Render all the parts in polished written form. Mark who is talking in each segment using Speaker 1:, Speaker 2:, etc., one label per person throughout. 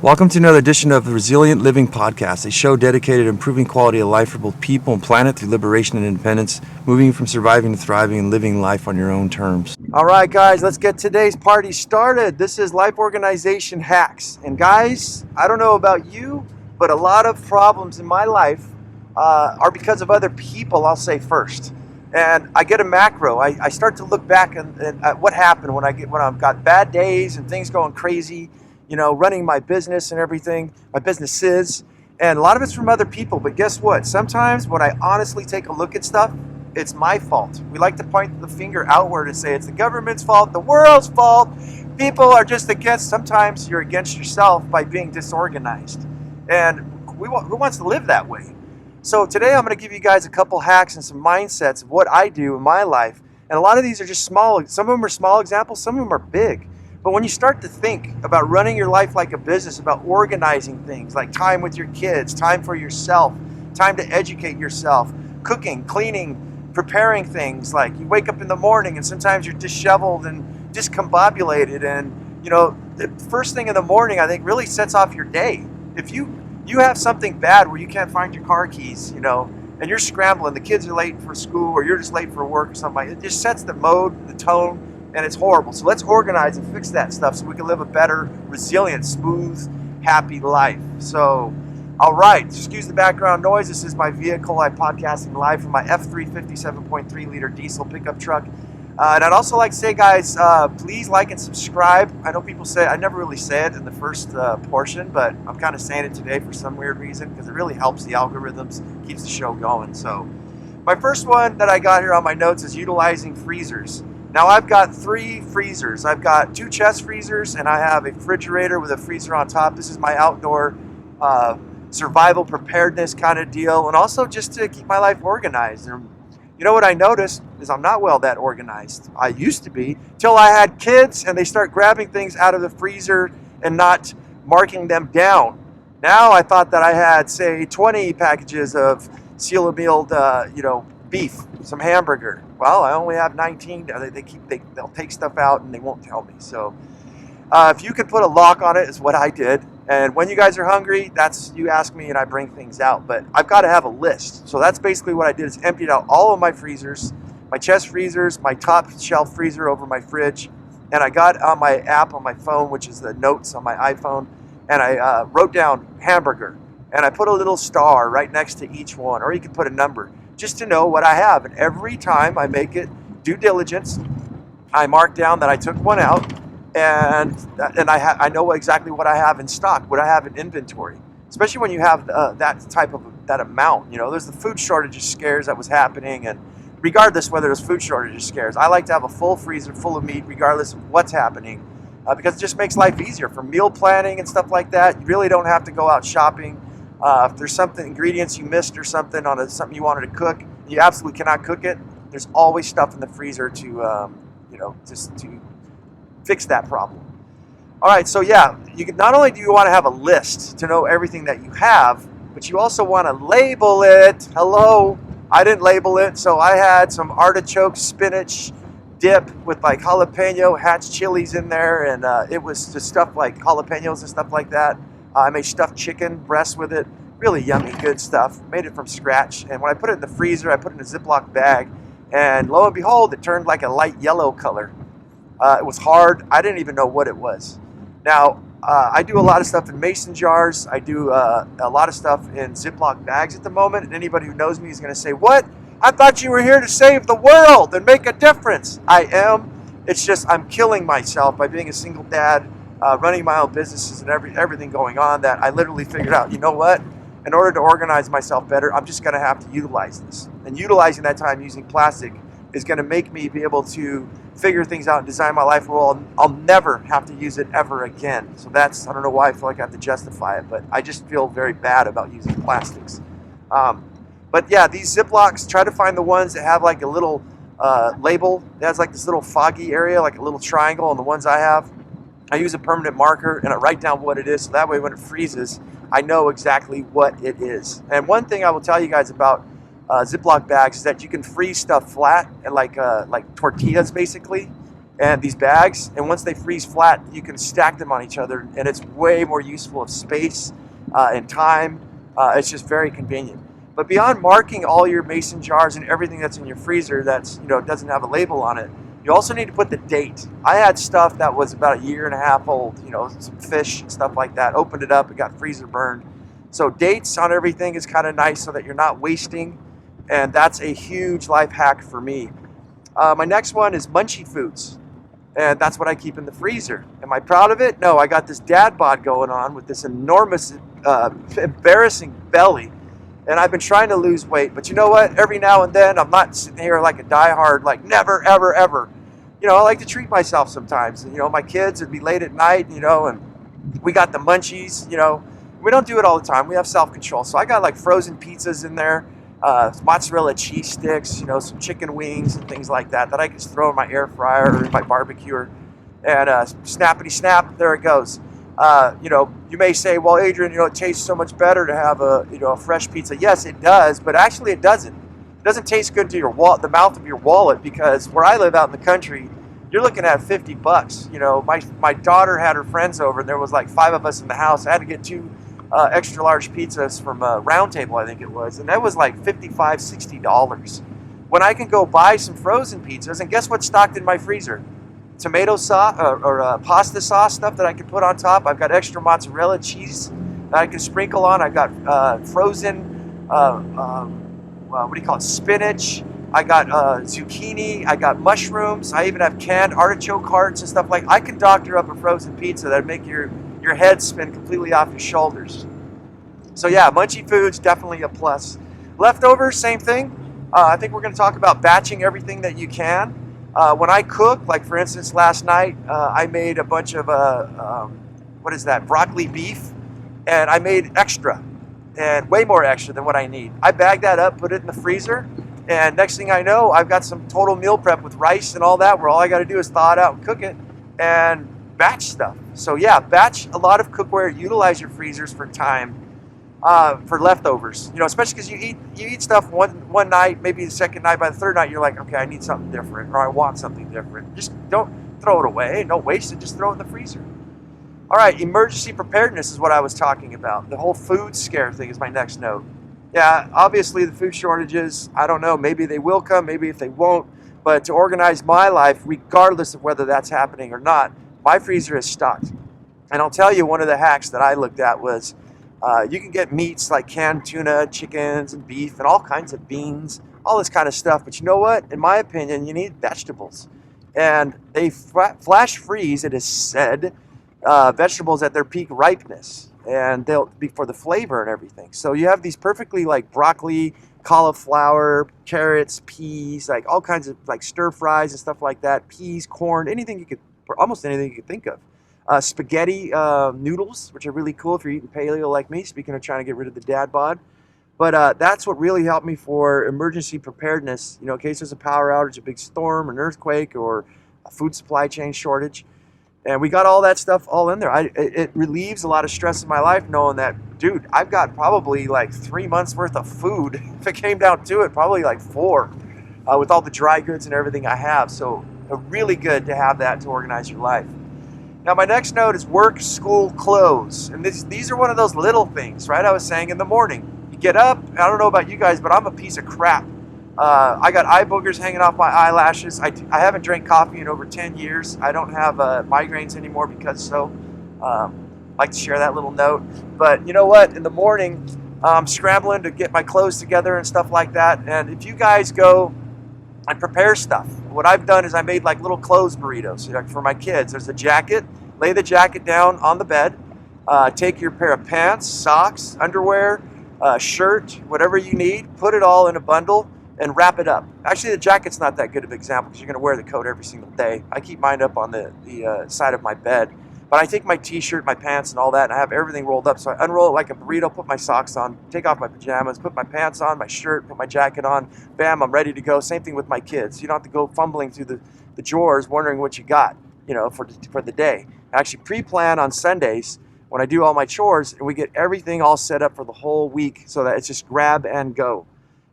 Speaker 1: Welcome to another edition of the Resilient Living Podcast, a show dedicated to improving quality of life for both people and planet through liberation and independence, moving from surviving to thriving and living life on your own terms. All right, guys, let's get today's party started. This is Life Organization Hacks. And guys, I don't know about you, but a lot of problems in my life are because of other people, I'll say first. And I get a macro. I start to look back at what happened when I've got bad days and things going crazy, you know, running my business and everything, my businesses, and a lot of it's from other people. But guess what? Sometimes when I honestly take a look at stuff, it's my fault. We like to point the finger outward and say it's the government's fault, the world's fault. People are just against. Sometimes you're against yourself by being disorganized. And who wants to live that way? So today I'm going to give you guys a couple hacks and some mindsets of what I do in my life. And a lot of these are just small. Some of them are small examples, some of them are big. But when you start to think about running your life like a business, about organizing things like time with your kids, time for yourself, time to educate yourself, cooking, cleaning, preparing things, like you wake up in the morning and sometimes you're disheveled and discombobulated, and you know, the first thing in the morning I think really sets off your day. If you have something bad where you can't find your car keys, you know, and you're scrambling, the kids are late for school or you're just late for work or something, it just sets the mode, the tone, and it's horrible. So let's organize and fix that stuff so we can live a better, resilient, smooth, happy life. So, all right, excuse the background noise. This is my vehicle. I'm podcasting live from my F350 7.3 liter diesel pickup truck. And I'd also like to say, guys, please like and subscribe. I know people say, I never really say it in the first portion, but I'm kind of saying it today for some weird reason because it really helps the algorithms, keeps the show going. So my first one that I got here on my notes is utilizing freezers. Now I've got 3 freezers. I've got 2 chest freezers and I have a refrigerator with a freezer on top. This is my outdoor survival preparedness kind of deal, and also just to keep my life organized. And you know what I noticed is I'm not that organized. I used to be, till I had kids and they start grabbing things out of the freezer and not marking them down. Now I thought that I had, say, 20 packages of seal-a-mealed, beef, some hamburger. Well, I only have 19. They'll take stuff out and they won't tell me. So if you could put a lock on it is what I did. And when you guys are hungry, you ask me and I bring things out. But I've got to have a list. So that's basically what I did, is emptied out all of my freezers, my chest freezers, my top shelf freezer over my fridge. And I got on my app on my phone, which is the notes on my iPhone, and I wrote down hamburger. And I put a little star right next to each one, or you can put a number, just to know what I have. And every time I make it due diligence, I mark down that I took one out, and I know exactly what I have in stock, what I have in inventory. Especially when you have that amount. You know, there's the food shortages scares that was happening, and regardless whether there's food shortages scares, I like to have a full freezer full of meat regardless of what's happening, because it just makes life easier for meal planning and stuff like that. You really don't have to go out shopping. If there's ingredients you missed or something on something you wanted to cook, you absolutely cannot cook it, there's always stuff in the freezer to, just to fix that problem. All right, so yeah, not only do you want to have a list to know everything that you have, but you also want to label it. Hello, I didn't label it, so I had some artichoke spinach dip with like jalapeno hatch chilies in there, and it was just stuff like jalapenos and stuff like that. I made stuffed chicken breast with it. Really yummy, good stuff. Made it from scratch. And when I put it in the freezer, I put it in a Ziploc bag. And lo and behold, it turned like a light yellow color. It was hard. I didn't even know what it was. Now, I do a lot of stuff in mason jars. I do a lot of stuff in Ziploc bags at the moment. And anybody who knows me is going to say, what? I thought you were here to save the world and make a difference. I am. It's just I'm killing myself by being a single dad, running my own businesses and everything going on, that I literally figured out, you know what? In order to organize myself better, I'm just going to have to utilize this. And utilizing that time using plastic is going to make me be able to figure things out and design my life where I'll never have to use it ever again. So I don't know why I feel like I have to justify it, but I just feel very bad about using plastics. But yeah, these Ziplocs, try to find the ones that have like a little label. It has like this little foggy area, like a little triangle, and the ones I have, I use a permanent marker and I write down what it is, so that way when it freezes, I know exactly what it is. And one thing I will tell you guys about Ziploc bags is that you can freeze stuff flat, and like tortillas basically. and these bags, and once they freeze flat, you can stack them on each other, and it's way more useful of space and time. It's just very convenient. But beyond marking all your mason jars and everything that's in your freezer that's, doesn't have a label on it, you also need to put the date. I had stuff that was about a year and a half old, some fish and stuff like that. Opened it up, it got freezer burned. So dates on everything is kind of nice so that you're not wasting, and that's a huge life hack for me. My next one is Munchie foods, and that's what I keep in the freezer. Am I proud of it? No, I got this dad bod going on with this enormous, embarrassing belly. And I've been trying to lose weight, but you know what? Every now and then, I'm not sitting here like a diehard, like never, ever, ever. I like to treat myself sometimes. And, my kids would be late at night, and we got the munchies, We don't do it all the time. We have self-control. So I got like frozen pizzas in there, mozzarella cheese sticks, some chicken wings and things like that I can just throw in my air fryer or in my barbecuer. And snappity snap, there it goes. You may say, well, Adrian, it tastes so much better to have a fresh pizza. Yes, it does, but actually it doesn't. It doesn't taste good to the mouth of your wallet, because where I live out in the country, you're looking at $50. My daughter had her friends over, and there was like 5 of us in the house. I had to get 2 extra large pizzas from Round Table, I think it was, and that was like $55, $60. When I can go buy some frozen pizzas, and guess what's stocked in my freezer? Tomato sauce or pasta sauce stuff that I can put on top. I've got extra mozzarella cheese that I can sprinkle on. I've got frozen, spinach. I got zucchini. I got mushrooms. I even have canned artichoke hearts and stuff I can doctor up a frozen pizza that make your head spin completely off your shoulders. So yeah, Munchie foods, definitely a plus. Leftovers, same thing. I think we're going to talk about batching everything that you can. When I cook, like for instance, last night, I made a bunch of, broccoli beef, and I made extra, and way more extra than what I need. I bagged that up, put it in the freezer, and next thing I know, I've got some total meal prep with rice and all that, where all I got to do is thaw it out and cook it, and batch stuff. So yeah, batch a lot of cookware, utilize your freezers for time. For leftovers, especially because you eat stuff one night, maybe the second night, by the third night you're like, okay, I need something different, or I want something different. Just don't throw it away, don't waste it, just throw it in the freezer. All right, emergency preparedness is what I was talking about. The whole food scare thing is my next note. Yeah, obviously the food shortages, I don't know, maybe they will come, maybe if they won't, but to organize my life, regardless of whether that's happening or not, my freezer is stocked. And I'll tell you, one of the hacks that I looked at was, you can get meats like canned tuna, chickens, and beef, and all kinds of beans, all this kind of stuff. But you know what? In my opinion, you need vegetables. And they flash freeze, it is said, vegetables at their peak ripeness. And they'll be for the flavor and everything. So you have these perfectly like broccoli, cauliflower, carrots, peas, like all kinds of like stir fries and stuff like that. Peas, corn, almost anything you could think of. Spaghetti noodles, which are really cool if you're eating paleo like me, speaking of trying to get rid of the dad bod. But that's what really helped me for emergency preparedness, in case there's a power outage, a big storm, an earthquake, or a food supply chain shortage. And we got all that stuff all in there. It relieves a lot of stress in my life knowing that, dude, I've got probably like 3 months worth of food. If it came down to it, probably like 4 with all the dry goods and everything I have. So really good to have that to organize your life. Now, my next note is work, school, clothes. And these are one of those little things, right? I was saying in the morning, you get up, I don't know about you guys, but I'm a piece of crap. I got eye boogers hanging off my eyelashes. I haven't drank coffee in over 10 years. I don't have migraines anymore because so. Like to share that little note. But you know what? In the morning, I'm scrambling to get my clothes together and stuff like that. And if you guys go and prepare stuff, what I've done is I made like little clothes burritos for my kids. There's a jacket. Lay the jacket down on the bed. Take your pair of pants, socks, underwear, shirt, whatever you need. Put it all in a bundle and wrap it up. Actually, the jacket's not that good of an example because you're going to wear the coat every single day. I keep mine up on the side of my bed. But I take my t-shirt, my pants, and all that, and I have everything rolled up. So I unroll it like a burrito, put my socks on, take off my pajamas, put my pants on, my shirt, put my jacket on. Bam, I'm ready to go. Same thing with my kids. You don't have to go fumbling through the drawers wondering what you got, for the day. I actually pre-plan on Sundays when I do all my chores, and we get everything all set up for the whole week so that it's just grab and go.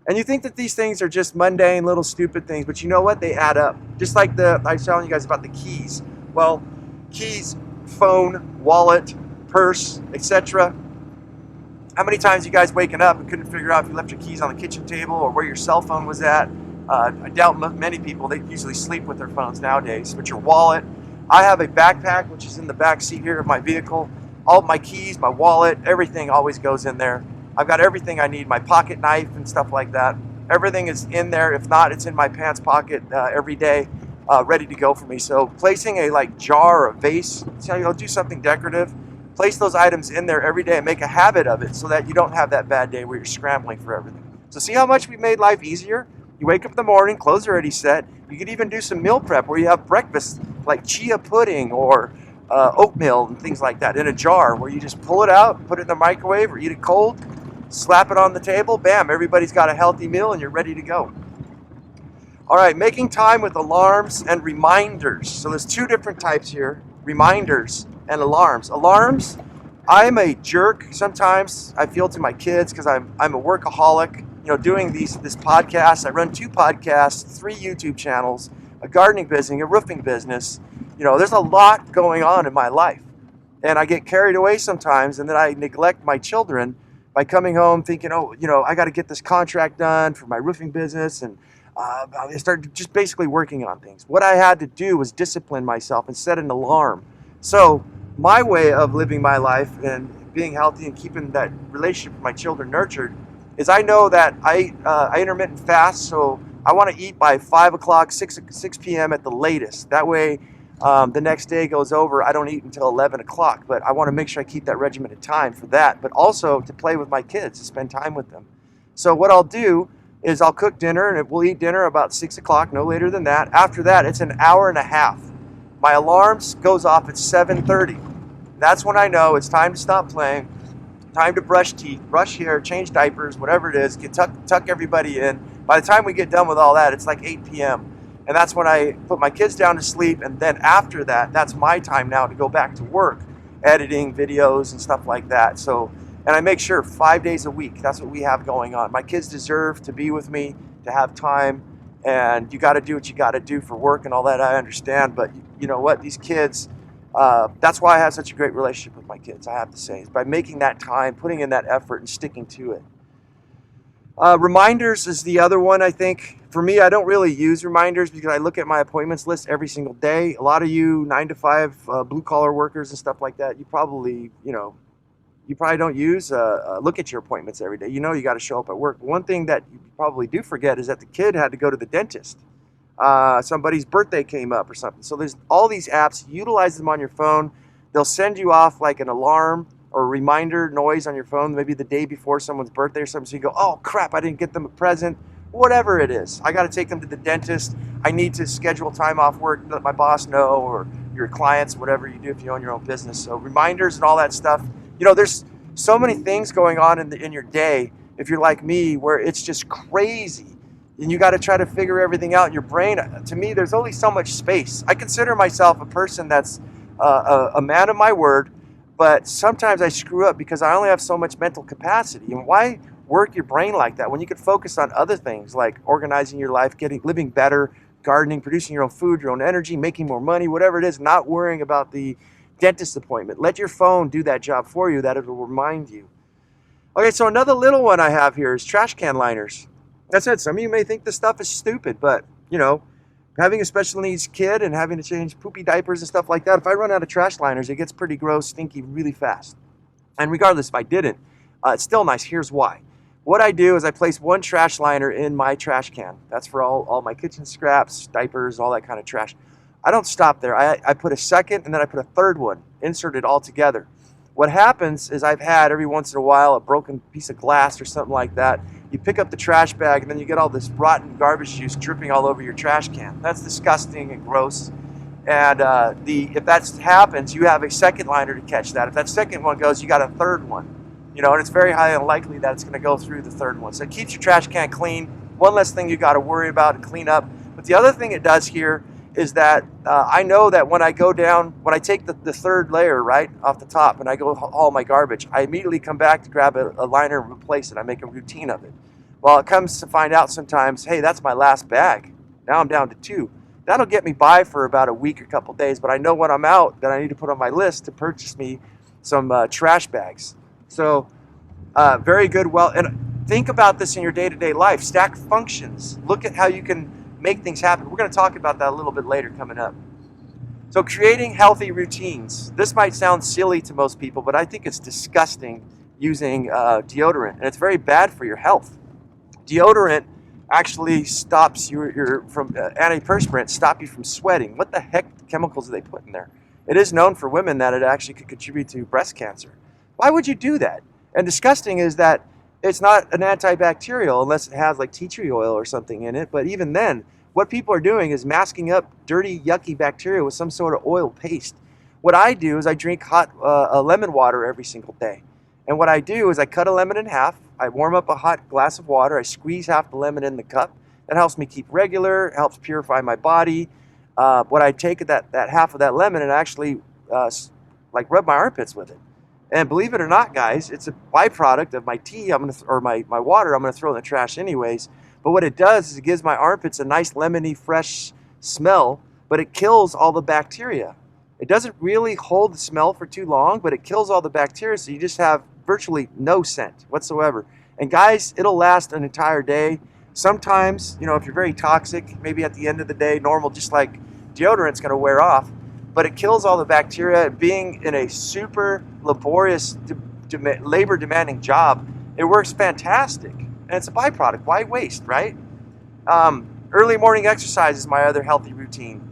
Speaker 1: And you think that these things are just mundane, little stupid things, but you know what? They add up. Just like I was telling you guys about the keys. Well, keys, phone, wallet, purse, etc. How many times you guys waking up and couldn't figure out if you left your keys on the kitchen table or where your cell phone was at? I doubt many people, they usually sleep with their phones nowadays. But your wallet, I have a backpack which is in the back seat here of my vehicle. All my keys, my wallet, everything always goes in there. I've got everything I need, my pocket knife and stuff like that. Everything is in there. If not, it's in my pants pocket every day, ready to go for me. So placing a jar or a vase, do something decorative. Place those items in there every day and make a habit of it so that you don't have that bad day where you're scrambling for everything. So see how much we made life easier? You wake up in the morning, clothes are already set. You could even do some meal prep where you have breakfast like chia pudding or oatmeal and things like that in a jar where you just pull it out, put it in the microwave or eat it cold, slap it on the table, bam, everybody's got a healthy meal and you're ready to go. All right, making time with alarms and reminders. So there's two different types here, reminders and alarms. Alarms, I'm a jerk. Sometimes I feel to my kids because I'm a workaholic. Doing this podcast. I run 2 podcasts, 3 YouTube channels, a gardening business, a roofing business. There's a lot going on in my life. And I get carried away sometimes, and then I neglect my children by coming home thinking, I got to get this contract done for my roofing business. And I started just basically working on things. What I had to do was discipline myself and set an alarm. So my way of living my life and being healthy and keeping that relationship with my children nurtured is I know that I intermittent fast, so I want to eat by 5 o'clock, 6 p.m. at the latest. That way, the next day goes over, I don't eat until 11 o'clock. But I want to make sure I keep that regimented time for that, but also to play with my kids, to spend time with them. So what I'll do is I'll cook dinner, and we'll eat dinner about 6 o'clock, no later than that. After that, it's an hour and a half. My alarms goes off at 7:30. That's when I know it's time to stop playing, time to brush teeth, brush hair, change diapers, whatever it is, tuck everybody in. By the time we get done with all that, it's like 8 p.m. And that's when I put my kids down to sleep. And then after that, that's my time now to go back to work, editing videos and stuff like that. So, and I make sure 5 days a week, that's what we have going on. My kids deserve to be with me, to have time. And you got to do what you got to do for work and all that, I understand. But you know what? These kids, that's why I have such a great relationship with my kids, I have to say, is by making that time, putting in that effort and sticking to it. Reminders is the other one, I think. For me, I don't really use reminders because I look at my appointments list every single day. A lot of you 9-to-5 blue-collar workers and stuff like that, you probably don't use, look at your appointments every day. You got to show up at work. One thing that you probably do forget is that the kid had to go to the dentist. Somebody's birthday came up or something. So there's all these apps, utilize them on your phone. They'll send you off like an alarm or a reminder noise on your phone, maybe the day before someone's birthday or something. So you go, oh crap, I didn't get them a present. Whatever it is, I got to take them to the dentist. I need to schedule time off work, let my boss know, or your clients, whatever you do if you own your own business. So reminders and all that stuff. There's so many things going on in your day, if you're like me, where it's just crazy. And you got to try to figure everything out in your brain. To me, there's only so much space. I consider myself a person that's a man of my word, but sometimes I screw up because I only have so much mental capacity. And why work your brain like that when you could focus on other things like organizing your life, living better, gardening, producing your own food, your own energy, making more money, whatever it is, not worrying about the dentist appointment. Let your phone do that job for you, that it'll remind you. Okay, so another little one I have here is trash can liners. That's it. Some of you may think this stuff is stupid, but, having a special needs kid and having to change poopy diapers and stuff like that, if I run out of trash liners, it gets pretty gross, stinky really fast. And regardless if I didn't, it's still nice. Here's why. What I do is I place one trash liner in my trash can. That's for all my kitchen scraps, diapers, all that kind of trash. I don't stop there. I put a second and then I put a third one, inserted all together. What happens is I've had every once in a while a broken piece of glass or something like that. You pick up the trash bag and then you get all this rotten garbage juice dripping all over your trash can. That's disgusting and gross. And if that happens, you have a second liner to catch that. If that second one goes, you got a third one. And it's very highly unlikely that it's going to go through the third one. So it keeps your trash can clean. One less thing you got to worry about and clean up. But the other thing it does here is that I know that when I go down, when I take the third layer right off the top and I go haul my garbage, I immediately come back to grab a liner and replace it. I make a routine of it. Well, it comes to find out sometimes, hey, that's my last bag. Now I'm down to 2. That'll get me by for about a week, a couple days, but I know when I'm out that I need to put on my list to purchase me some trash bags. So very good. Well, and think about this in your day-to-day life. Stack functions. Look at how you can make things happen. We're going to talk about that a little bit later coming up. So creating healthy routines. This might sound silly to most people, but I think it's disgusting using deodorant, and it's very bad for your health. Deodorant actually stops your from antiperspirant, stop you from sweating. What the heck chemicals do they put in there? It is known for women that it actually could contribute to breast cancer. Why would you do that? And disgusting is that it's not an antibacterial unless it has like tea tree oil or something in it. But even then, what people are doing is masking up dirty, yucky bacteria with some sort of oil paste. What I do is I drink hot lemon water every single day. And what I do is I cut a lemon in half. I warm up a hot glass of water. I squeeze half the lemon in the cup. That helps me keep regular. It helps purify my body. What I take that half of that lemon and actually like rub my armpits with it. And believe it or not, guys, it's a byproduct of my tea or my water I'm going to throw in the trash anyways. But what it does is it gives my armpits a nice lemony, fresh smell, but it kills all the bacteria. It doesn't really hold the smell for too long, but it kills all the bacteria, so you just have virtually no scent whatsoever. And guys, it'll last an entire day. Sometimes, if you're very toxic, maybe at the end of the day, normal, just like deodorant's going to wear off, but it kills all the bacteria. Being in a super laborious, labor-demanding job, it works fantastic, and it's a byproduct. Why waste, right? Early morning exercise is my other healthy routine,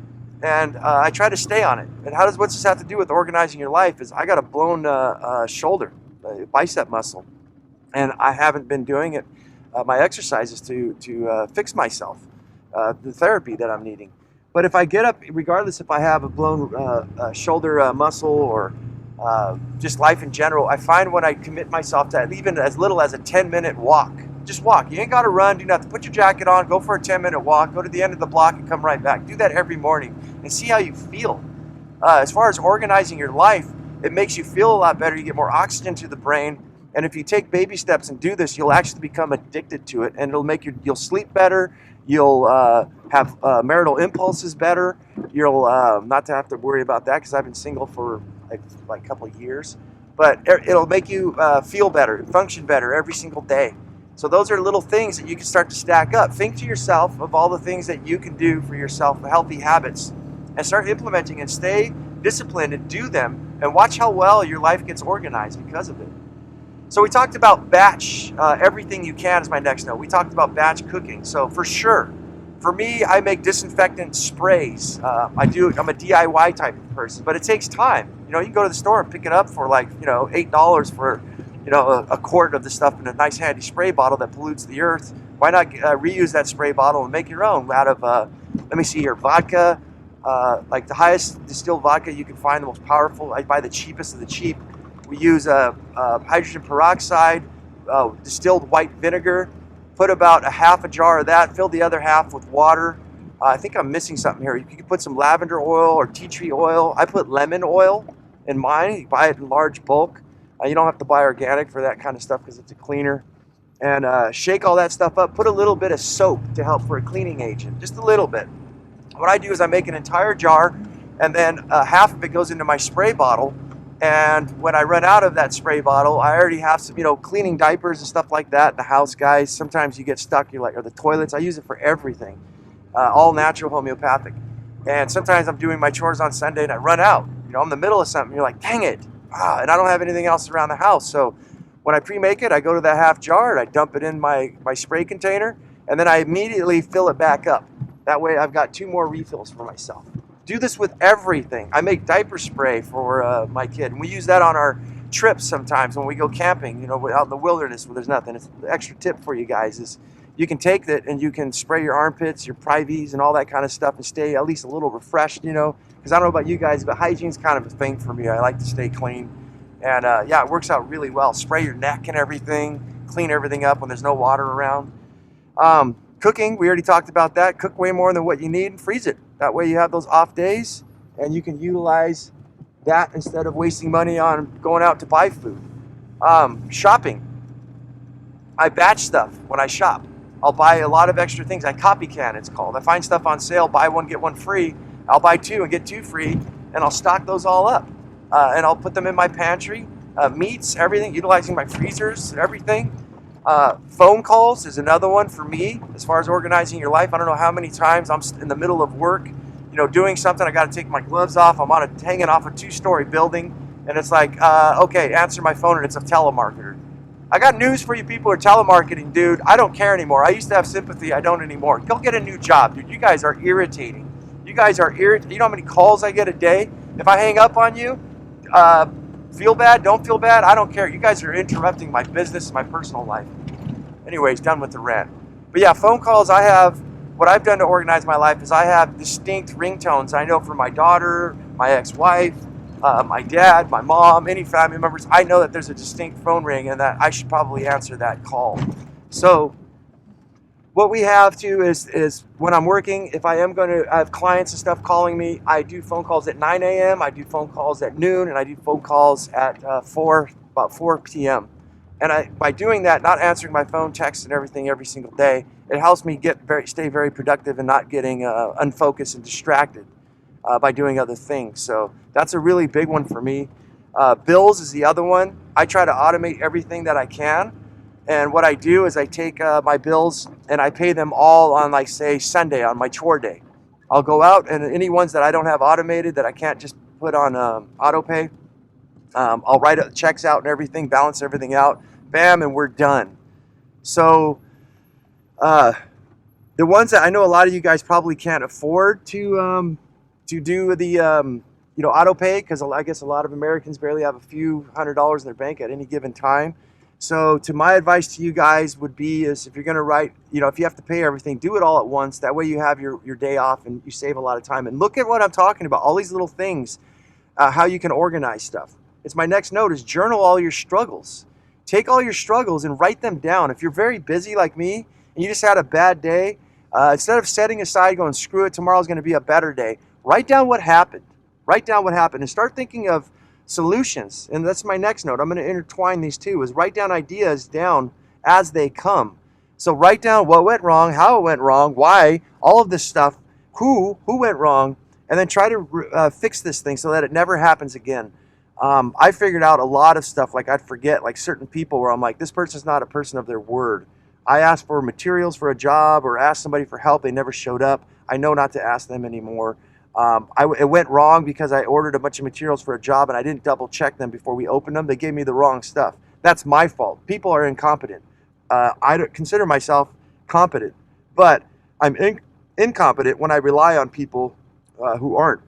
Speaker 1: and I try to stay on it. And what's this have to do with organizing your life? Is I got a blown shoulder, bicep muscle, and I haven't been doing it. My exercises to fix myself, the therapy that I'm needing. But if I get up, regardless if I have a blown shoulder muscle or just life in general, I find when I commit myself to even as little as a 10-minute walk, just walk. You ain't got to run, do nothing. Put your jacket on, go for a 10-minute walk, go to the end of the block and come right back. Do that every morning and see how you feel. As far as organizing your life, it makes you feel a lot better. You get more oxygen to the brain. And if you take baby steps and do this, you'll actually become addicted to it, and it'll make you'll sleep better. You'll have marital impulses better. You'll not to have to worry about that because I've been single for like a couple of years. But it'll make you feel better, function better every single day. So those are little things that you can start to stack up. Think to yourself of all the things that you can do for yourself, healthy habits, and start implementing and stay disciplined and do them, and watch how well your life gets organized because of it. So we talked about batch, everything you can is my next note. We talked about batch cooking. So for sure, for me, I make disinfectant sprays. I'm a DIY type of person, but it takes time. You can go to the store and pick it up for like, $8 for, a quart of the stuff in a nice handy spray bottle that pollutes the earth. Why not reuse that spray bottle and make your own out of, let me see here, vodka, like the highest distilled vodka you can find, the most powerful. I buy the cheapest of the cheap. We use hydrogen peroxide, distilled white vinegar, put about a half a jar of that, fill the other half with water. I think I'm missing something here. You can put some lavender oil or tea tree oil. I put lemon oil in mine. You buy it in large bulk. You don't have to buy organic for that kind of stuff because it's a cleaner. And shake all that stuff up. Put a little bit of soap to help for a cleaning agent, just a little bit. What I do is I make an entire jar, and then half of it goes into my spray bottle. And when I run out of that spray bottle, I already have some, cleaning diapers and stuff like that. The house, guys, sometimes you get stuck. Or the toilets. I use it for everything. All natural, homeopathic. And sometimes I'm doing my chores on Sunday and I run out. I'm in the middle of something. You're like, dang it. And I don't have anything else around the house. So when I pre-make it, I go to that half jar and I dump it in my spray container. And then I immediately fill it back up. That way I've got 2 more refills for myself. Do this with everything. I make diaper spray for my kid, and we use that on our trips sometimes when we go camping, out in the wilderness where there's nothing. It's the extra tip for you guys is you can take that and you can spray your armpits, your privies, and all that kind of stuff and stay at least a little refreshed, because I don't know about you guys, but hygiene's kind of a thing for me. I like to stay clean, and it works out really well. Spray your neck and everything, clean everything up when there's no water around. Cooking, we already talked about that. Cook way more than what you need and freeze it. That way you have those off days and you can utilize that instead of wasting money on going out to buy food. Shopping. I batch stuff when I shop. I'll buy a lot of extra things. I copycat, it's called. I find stuff on sale, buy one, get one free. I'll buy two and get two free, and I'll stock those all up. And I'll put them in my pantry. Meats, everything, utilizing my freezers, everything. Phone calls is another one for me as far as organizing your life. I don't know how many times I'm in the middle of work, doing something. I got to take my gloves off. I'm hanging off a 2-story building, and it's like, okay, answer my phone, and it's a telemarketer. I got news for you people who are telemarketing, dude. I don't care anymore. I used to have sympathy. I don't anymore. Go get a new job, dude. You guys are irritating. You know how many calls I get a day? If I hang up on you, feel bad, don't feel bad, I don't care. You guys are interrupting my business, my personal life. Anyways, done with the rant. But yeah, phone calls, what I've done to organize my life is I have distinct ringtones. I know for my daughter, my ex-wife, my dad, my mom, any family members, I know that there's a distinct phone ring and that I should probably answer that call. So what we have too is when I'm working, if I am going to have clients and stuff calling me, I do phone calls at 9 a.m., I do phone calls at noon, and I do phone calls at about 4 p.m. And by doing that, not answering my phone, texts, and everything every single day, it helps me stay very productive and not getting unfocused and distracted by doing other things. So that's a really big one for me. Bills is the other one. I try to automate everything that I can. And what I do is I take my bills and I pay them all on, like, say, Sunday on my chore day. I'll go out, and any ones that I don't have automated that I can't just put on auto pay, I'll write checks out and everything, balance everything out, bam, and we're done. So the ones that I know a lot of you guys probably can't afford to do the auto pay, because I guess a lot of Americans barely have a few $100s in their bank at any given time. So my advice to you guys would be is if you're going to write, if you have to pay everything, do it all at once. That way you have your day off and you save a lot of time. And look at what I'm talking about, all these little things, how you can organize stuff. It's my next note is journal all your struggles. Take all your struggles and write them down. If you're very busy like me and you just had a bad day, instead of setting aside going, screw it, tomorrow's going to be a better day, write down what happened. Write down what happened and start thinking of solutions. And that's my next note. I'm going to intertwine these two, is write down ideas down as they come. So write down what went wrong, how it went wrong, why, all of this stuff, who went wrong, and then try to fix this thing so that it never happens again. I figured out a lot of stuff, like I'd forget, like certain people where I'm like, this person's not a person of their word. I asked for materials for a job or asked somebody for help, they never showed up. I know not to ask them anymore. It went wrong because I ordered a bunch of materials for a job and I didn't double check them before we opened them. They gave me the wrong stuff. That's my fault. People are incompetent. I don't consider myself competent, but I'm incompetent when I rely on people who aren't.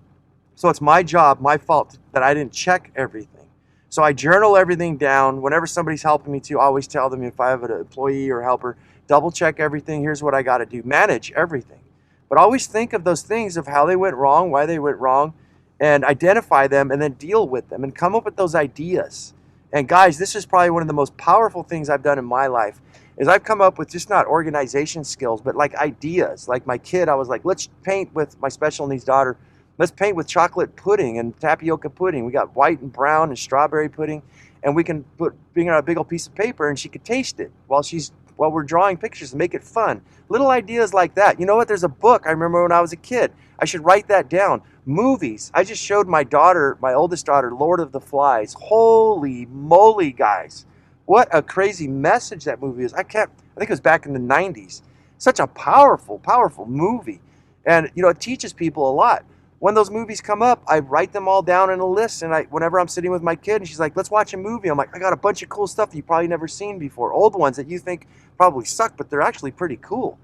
Speaker 1: So it's my job, my fault that I didn't check everything. So I journal everything down. Whenever somebody's helping me to, I always tell them, if I have an employee or helper, double check everything. Here's what I got to do. Manage everything. But always think of those things of how they went wrong, why they went wrong, and identify them and then deal with them and come up with those ideas. And guys, this is probably one of the most powerful things I've done in my life, is I've come up with just not organization skills, but like ideas. Like my kid, I was like, let's paint with my special needs daughter. Let's paint with chocolate pudding and tapioca pudding. We got white and brown and strawberry pudding, and we can bring out a big old piece of paper and she could taste it while we're drawing pictures and make it fun. Little ideas like that. You know what? There's a book I remember when I was a kid. I should write that down. Movies. I just showed my daughter, my oldest daughter, Lord of the Flies. Holy moly, guys. What a crazy message that movie is. I think it was back in the 90s. Such a powerful, powerful movie. And, it teaches people a lot. When those movies come up, I write them all down in a list, and whenever I'm sitting with my kid and she's like, let's watch a movie, I'm like, I got a bunch of cool stuff that you've probably never seen before. Old ones that you think probably suck, but they're actually pretty cool.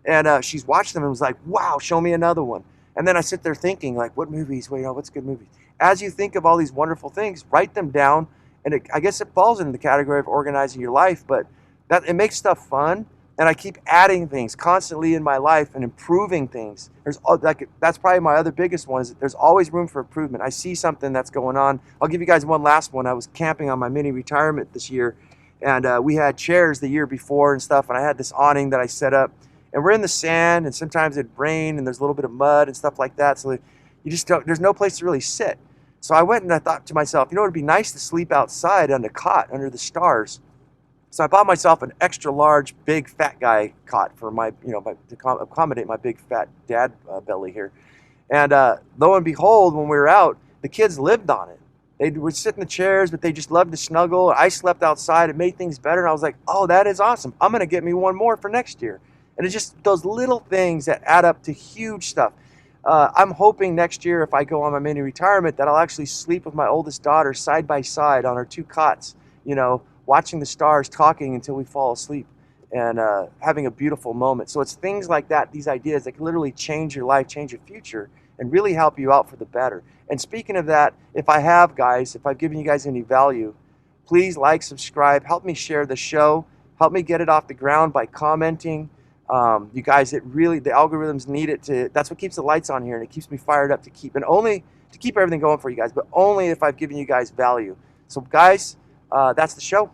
Speaker 1: And she's watched them and was like, wow, show me another one. And then I sit there thinking, like, what movies? What's good movies? As you think of all these wonderful things, write them down. And I guess it falls into the category of organizing your life, but it makes stuff fun. And I keep adding things constantly in my life and improving things. That's probably my other biggest one, is there's always room for improvement. I see something that's going on. I'll give you guys one last one. I was camping on my mini retirement this year, and we had chairs the year before and stuff, and I had this awning that I set up. And we're in the sand, and sometimes it'd rain, and there's a little bit of mud and stuff like that, so there's no place to really sit. So I went and I thought to myself, it'd be nice to sleep outside on a cot under the stars. So I bought myself an extra large, big, fat guy cot for my, to accommodate my big, fat dad belly here. And lo and behold, when we were out, the kids lived on it. They would sit in the chairs, but they just loved to snuggle. I slept outside. It made things better. And I was like, oh, that is awesome. I'm going to get me one more for next year. And it's just those little things that add up to huge stuff. I'm hoping next year, if I go on my mini retirement, that I'll actually sleep with my oldest daughter side by side on our two cots, watching the stars, talking until we fall asleep, and having a beautiful moment. So it's things like that, these ideas that can literally change your life, change your future, and really help you out for the better. And speaking of that, if I've given you guys any value, please like, subscribe, help me share the show, help me get it off the ground by commenting. You guys, the algorithms need it that's what keeps the lights on here, and it keeps me fired up to keep everything going for you guys, but only if I've given you guys value. So guys, that's the show.